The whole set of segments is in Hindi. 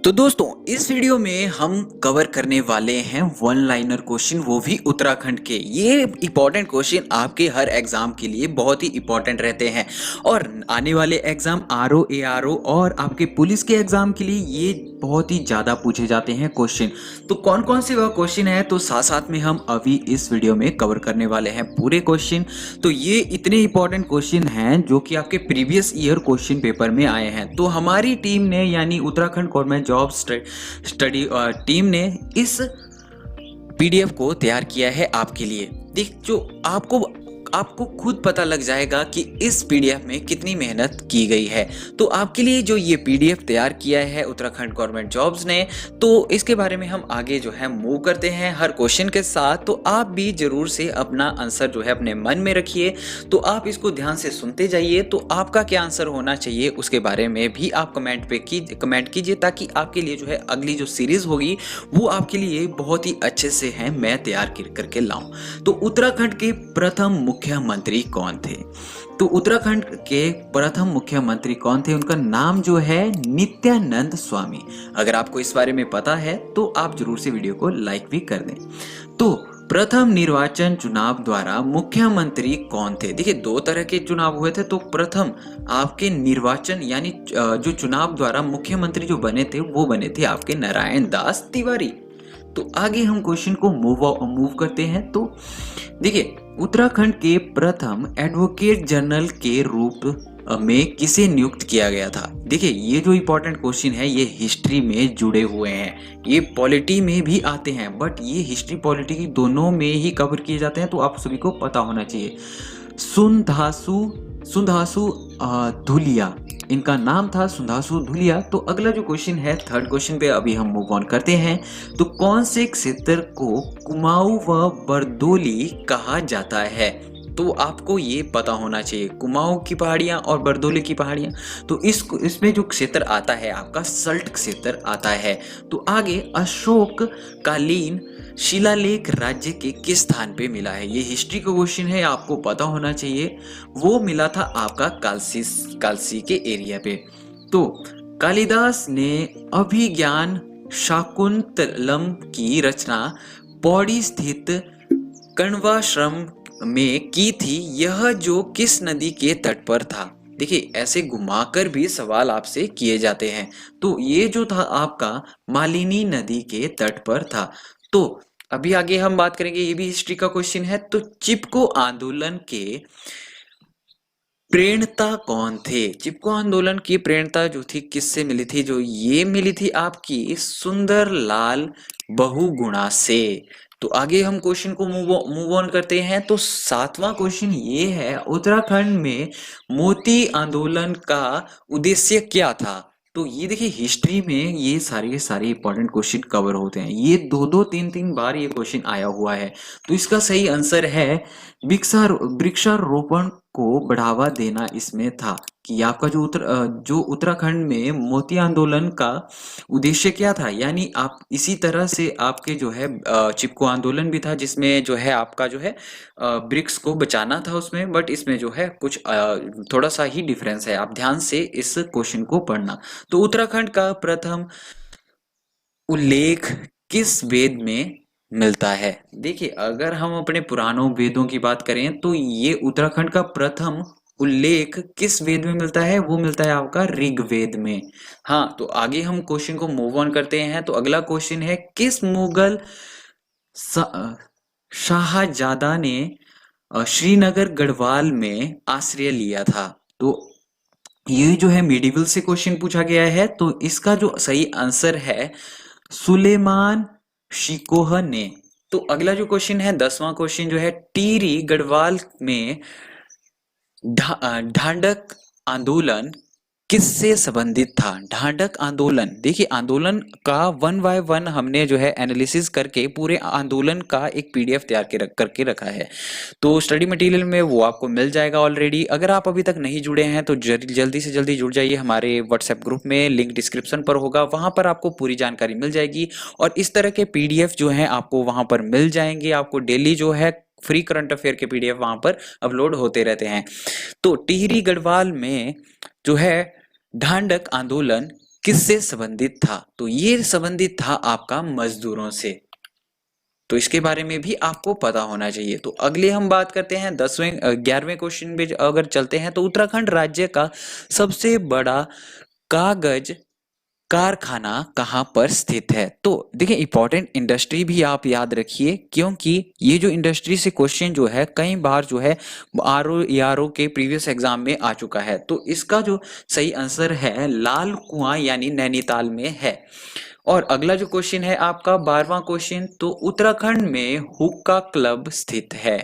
तो दोस्तों इस वीडियो में हम कवर करने वाले हैं वन लाइनर क्वेश्चन, वो भी उत्तराखंड के। ये इंपॉर्टेंट क्वेश्चन आपके हर एग्जाम के लिए बहुत ही इंपॉर्टेंट रहते हैं और आने वाले एग्जाम आरओ एआरओ और आपके पुलिस के एग्जाम के लिए ये बहुत ही ज़्यादा पूछे जाते हैं क्वेश्चन। तो कौन कौन से वह क्वेश्चन है तो साथ साथ में हम अभी इस वीडियो में कवर करने वाले हैं पूरे क्वेश्चन। तो ये इतने इंपॉर्टेंट क्वेश्चन हैं जो कि आपके प्रीवियस ईयर क्वेश्चन पेपर में आए हैं। तो हमारी टीम ने यानी Uttarakhand government job study team ने इस पीडीएफ को तैयार किया है आपके लिए। देख जो आपको खुद पता लग जाएगा कि इस पीडीएफ में कितनी मेहनत की गई है। तो आपके लिए जो ये पीडीएफ तैयार किया है उत्तराखंड गवर्नमेंट जॉब्स ने, तो इसके बारे में हम आगे जो है मूव करते हैं हर क्वेश्चन के साथ। तो आप भी जरूर से अपना आंसर जो है अपने मन में रखिए। तो आप इसको ध्यान से सुनते जाइए। तो आपका क्या आंसर होना चाहिए उसके बारे में भी आप कमेंट कीजिए, ताकि आपके लिए जो है अगली जो सीरीज होगी वो आपके लिए बहुत ही अच्छे से है मैं तैयार करके लाऊं। तो उत्तराखंड के प्रथम मुख्यमंत्री कौन थे? तो उत्तराखंड के प्रथम मुख्यमंत्री कौन थे? उनका नाम जो है नित्यानंद स्वामी। अगर आपको इस बारे में पता है तो आप जरूर से वीडियो को लाइक भी कर दें। तो प्रथम निर्वाचन चुनाव द्वारा मुख्यमंत्री कौन थे? देखिए दो तरह के चुनाव हुए थे। तो प्रथम आपके निर्वाचन यानी जो चुनाव द्वारा मुख्यमंत्री जो बने थे वो बने थे आपके नारायण दास तिवारी। तो आगे हम क्वेश्चन को मूव करते हैं। तो देखिए उत्तराखंड के प्रथम एडवोकेट जनरल के रूप में किसे नियुक्त किया गया था? देखिए ये जो इंपॉर्टेंट क्वेश्चन है ये हिस्ट्री में जुड़े हुए हैं, ये पॉलिटी में भी आते हैं, बट ये हिस्ट्री पॉलिटी की दोनों में ही कवर किए जाते हैं। तो आप सभी को पता होना चाहिए। सुंधासु धुलिया, इनका नाम था सुंधासु धुलिया। तो अगला जो क्वेश्चन है थर्ड क्वेश्चन पे अभी हम मूव ऑन करते हैं। तो कौन से क्षेत्र को कुमाऊं व बरदोली कहा जाता है? तो आपको ये पता होना चाहिए, कुमाऊं की पहाड़ियां और बरदोली की पहाड़ियां। तो इसमें जो क्षेत्र आता है आपका सल्ट क्षेत्र आता है। तो आगे अशोक कालीन शिलालेख राज्य के किस स्थान पे मिला है? ये हिस्ट्री का क्वेश्चन है, आपको पता होना चाहिए। वो मिला था आपका कालसी के एरिया पे। तो कालिदास ने अभिज्ञान शाकुंतलम की रचना पौड़ी स्थित कण्वाश्रम में की थी। यह जो किस नदी के तट पर था? देखिए ऐसे घुमाकर भी सवाल आपसे किए जाते हैं। तो ये जो था आपका मालिनी नदी के तट पर था। तो अभी आगे हम बात करेंगे, ये भी हिस्ट्री का क्वेश्चन है। तो चिपको आंदोलन के प्रेरणता कौन थे? चिपको आंदोलन की प्रेरणता जो थी किससे मिली थी? जो ये मिली थी आपकी सुंदरलाल बहुगुणा से। तो आगे हम क्वेश्चन को मूव ऑन करते हैं। तो सातवां क्वेश्चन ये है, उत्तराखंड में मोती आंदोलन का उद्देश्य क्या था? तो ये देखिए हिस्ट्री में ये सारे के सारे इंपॉर्टेंट क्वेश्चन कवर होते हैं। ये दो दो तीन तीन बार ये क्वेश्चन आया हुआ है। तो इसका सही आंसर है वृक्षारोपण को बढ़ावा देना इसमें था। कि आपका जो उत्तराखंड में मोती आंदोलन का उद्देश्य क्या था, यानी आप इसी तरह से आपके जो है चिपको आंदोलन भी था, जिसमें जो है आपका जो है वृक्ष को बचाना था उसमें, बट इसमें जो है कुछ थोड़ा सा ही डिफरेंस है। आप ध्यान से इस क्वेश्चन को पढ़ना। तो उत्तराखंड का प्रथम उल्लेख किस वेद में मिलता है? देखिए अगर हम अपने पुरानों वेदों की बात करें तो ये उत्तराखंड का प्रथम उल्लेख किस वेद में मिलता है? वो मिलता है आपका ऋग्वेद में। हाँ, तो आगे हम क्वेश्चन को मूव ऑन करते हैं। तो अगला क्वेश्चन है, किस मुगल शाहजादा ने श्रीनगर गढ़वाल में आश्रय लिया था? तो ये जो है मिडिवल से क्वेश्चन पूछा गया है। तो इसका जो सही आंसर है सुलेमान शिकोह ने। तो अगला जो क्वेश्चन है 10वां क्वेश्चन जो है, टिहरी गढ़वाल में ढांढक आंदोलन किससे संबंधित था? ढांढक आंदोलन, देखिए आंदोलन का वन बाय वन हमने जो है एनालिसिस करके पूरे आंदोलन का एक पीडीएफ तैयार करके रखा है। तो स्टडी मटेरियल में वो आपको मिल जाएगा ऑलरेडी। अगर आप अभी तक नहीं जुड़े हैं तो जल्दी से जल्दी जुड़ जाइए हमारे व्हाट्सएप ग्रुप में, लिंक डिस्क्रिप्शन पर होगा, वहां पर आपको पूरी जानकारी मिल जाएगी। और इस तरह के पीडीएफ जो है आपको वहां पर मिल जाएंगे। आपको डेली जो है फ्री करंट अफेयर के पीडीएफ वहां पर अपलोड होते रहते हैं। तो टिहरी गढ़वाल में जो है ढांढक आंदोलन किससे संबंधित था? तो ये संबंधित था आपका मजदूरों से। तो इसके बारे में भी आपको पता होना चाहिए। तो अगले हम बात करते हैं 11वें क्वेश्चन पे अगर चलते हैं, तो उत्तराखंड राज्य का सबसे बड़ा कागज कारखाना कहाँ पर स्थित है? तो देखिए, इंपॉर्टेंट इंडस्ट्री भी आप याद रखिए, क्योंकि ये जो इंडस्ट्री से क्वेश्चन जो है कई बार जो है आर ओ के प्रीवियस एग्जाम में आ चुका है। तो इसका जो सही आंसर है लाल कुआं यानी नैनीताल में है। और अगला जो क्वेश्चन है आपका 12वां क्वेश्चन, तो उत्तराखंड में हुक्का क्लब स्थित है।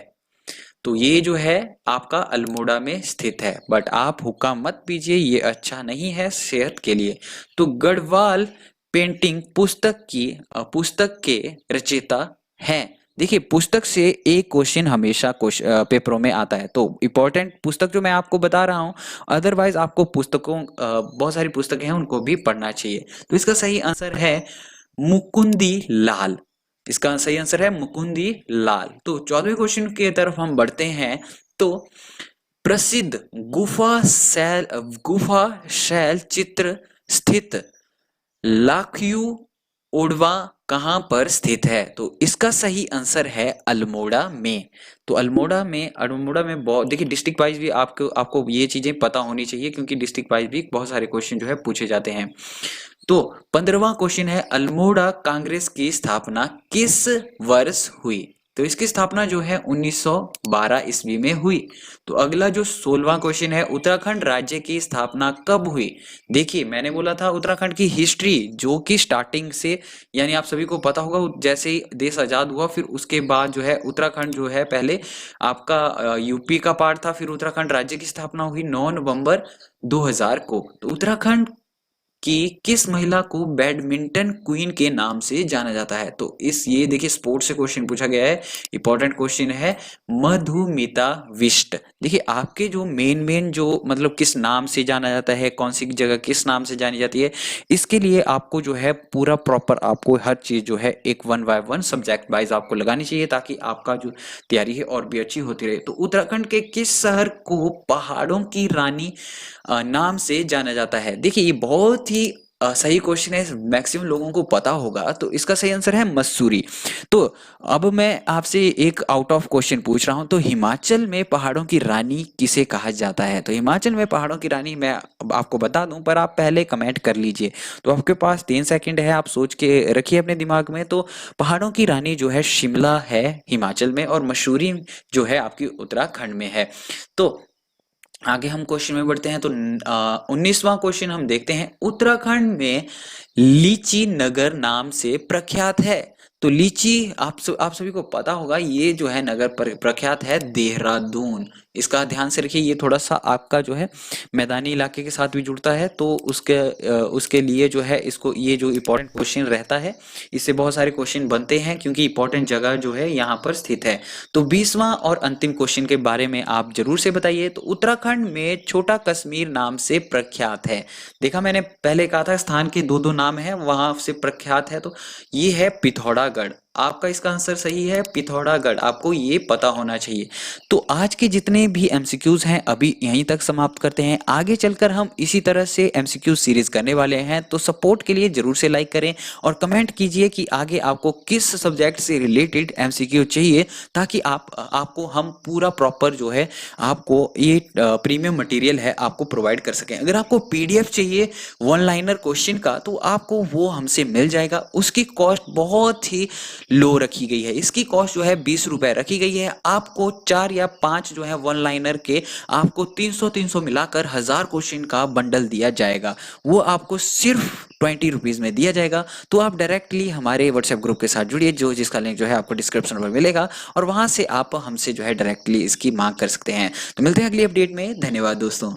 तो ये जो है आपका अल्मोड़ा में स्थित है, बट आप हुक्का मत पीजिए, ये अच्छा नहीं है सेहत के लिए। तो गढ़वाल पेंटिंग पुस्तक के रचयिता हैं। देखिए, पुस्तक से एक क्वेश्चन हमेशा पेपरों में आता है, तो इम्पोर्टेंट पुस्तक जो मैं आपको बता रहा हूँ। अदरवाइज आपको बहुत सारी पुस्तकें हैं उनको भी पढ़ना चाहिए। तो इसका सही आंसर है मुकुंदी लाल। इसका सही आंसर है मुकुंदी लाल। तो 14वें क्वेश्चन की तरफ हम बढ़ते हैं। तो प्रसिद्ध गुफा शैल चित्र स्थित लाखयू ओडवा कहाँ पर स्थित है? तो इसका सही आंसर है अल्मोड़ा में। तो अल्मोड़ा में बहुत, देखिए डिस्ट्रिक्ट वाइज भी आपको ये चीजें पता होनी चाहिए, क्योंकि डिस्ट्रिक्ट वाइज भी बहुत सारे क्वेश्चन जो है पूछे जाते हैं। तो 15वां क्वेश्चन है, अल्मोड़ा कांग्रेस की स्थापना किस वर्ष हुई? तो इसकी स्थापना जो है 1912 ईस्वी में हुई। तो अगला जो 16वां क्वेश्चन है, उत्तराखंड राज्य की स्थापना कब हुई? देखिए, मैंने बोला था उत्तराखंड की हिस्ट्री जो कि स्टार्टिंग से, यानी आप सभी को पता होगा, जैसे ही देश आजाद हुआ फिर उसके बाद जो है उत्तराखंड जो है पहले आपका यूपी का पार्ट था, फिर उत्तराखंड राज्य की स्थापना हुई 9 नवंबर 2000 को। तो उत्तराखंड कि किस महिला को बैडमिंटन क्वीन के नाम से जाना जाता है? तो ये देखिए स्पोर्ट्स से क्वेश्चन पूछा गया है, इंपॉर्टेंट क्वेश्चन है। मधुमिता बिष्ट। देखिए, आपके जो मेन जो मतलब किस नाम से जाना जाता है, कौन सी जगह किस नाम से जानी जाती है, इसके लिए आपको जो है पूरा प्रॉपर आपको हर चीज जो है एक 1 बाय 1 सब्जेक्ट वाइज आपको लगानी चाहिए, ताकि आपका जो तैयारी है और भी अच्छी होती रहे। तो उत्तराखंड के किस शहर को पहाड़ों की रानी नाम से जाना जाता है? देखिए, ये बहुत ही सही क्वेश्चन है, मैक्सिमम लोगों को पता होगा। तो इसका सही आंसर है मसूरी। तो अब मैं आपसे एक आउट ऑफ क्वेश्चन पूछ रहा हूं, तो हिमाचल में पहाड़ों की रानी किसे कहा जाता है? तो हिमाचल में पहाड़ों की रानी मैं आपको बता दूं, पर आप पहले कमेंट कर लीजिए। तो आपके पास 3 सेकंड है, आप सोच के रखिए अपने दिमाग में। तो पहाड़ों की रानी जो है शिमला है हिमाचल में, और मसूरी जो है आपकी उत्तराखंड में है। तो आगे हम क्वेश्चन में बढ़ते हैं। तो 19वां क्वेश्चन हम देखते हैं, उत्तराखंड में लीची नगर नाम से प्रख्यात है। तो लीची आप सभी को पता होगा, ये जो है नगर प्रख्यात है देहरादून। इसका ध्यान से रखिए, ये थोड़ा सा आपका जो है मैदानी इलाके के साथ भी जुड़ता है, तो उसके लिए जो है इसको ये जो इंपॉर्टेंट क्वेश्चन रहता है, इससे बहुत सारे क्वेश्चन बनते हैं, क्योंकि इंपॉर्टेंट जगह जो है यहाँ पर स्थित है। तो 20वां और अंतिम क्वेश्चन के बारे में आप जरूर से बताइए। तो उत्तराखंड में छोटा कश्मीर नाम से प्रख्यात है। देखा, मैंने पहले कहा था स्थान के दो नाम है, वहां से प्रख्यात है। तो ये है पिथौरागढ़। आपका इसका आंसर सही है पिथौरागढ़, आपको ये पता होना चाहिए। तो आज के जितने भी एमसीक्यूज हैं अभी यहीं तक समाप्त करते हैं। आगे चलकर हम इसी तरह से एमसीक्यू सीरीज करने वाले हैं, तो सपोर्ट के लिए जरूर से लाइक करें और कमेंट कीजिए कि आगे आपको किस सब्जेक्ट से रिलेटेड एमसीक्यू चाहिए, ताकि आपको हम पूरा प्रॉपर जो है आपको ये प्रीमियम मटेरियल है आपको प्रोवाइड कर सकें। अगर आपको पीडीएफ चाहिए वन लाइनर क्वेश्चन का, तो आपको वो हमसे मिल जाएगा। उसकी कॉस्ट बहुत ही लो रखी गई है, इसकी कॉस्ट जो है 20 रुपए रखी गई है। आपको 4 या 5 जो है वन लाइनर के आपको 300 मिलाकर 1000 क्वेश्चन का बंडल दिया जाएगा, वो आपको सिर्फ 20 रुपीज में दिया जाएगा। तो आप डायरेक्टली हमारे व्हाट्सएप ग्रुप के साथ जुड़िए, जिसका लिंक जो है आपको डिस्क्रिप्शन में मिलेगा, और वहां से आप हमसे जो है डायरेक्टली इसकी मांग कर सकते हैं। तो मिलते हैं अगली अपडेट में। धन्यवाद दोस्तों।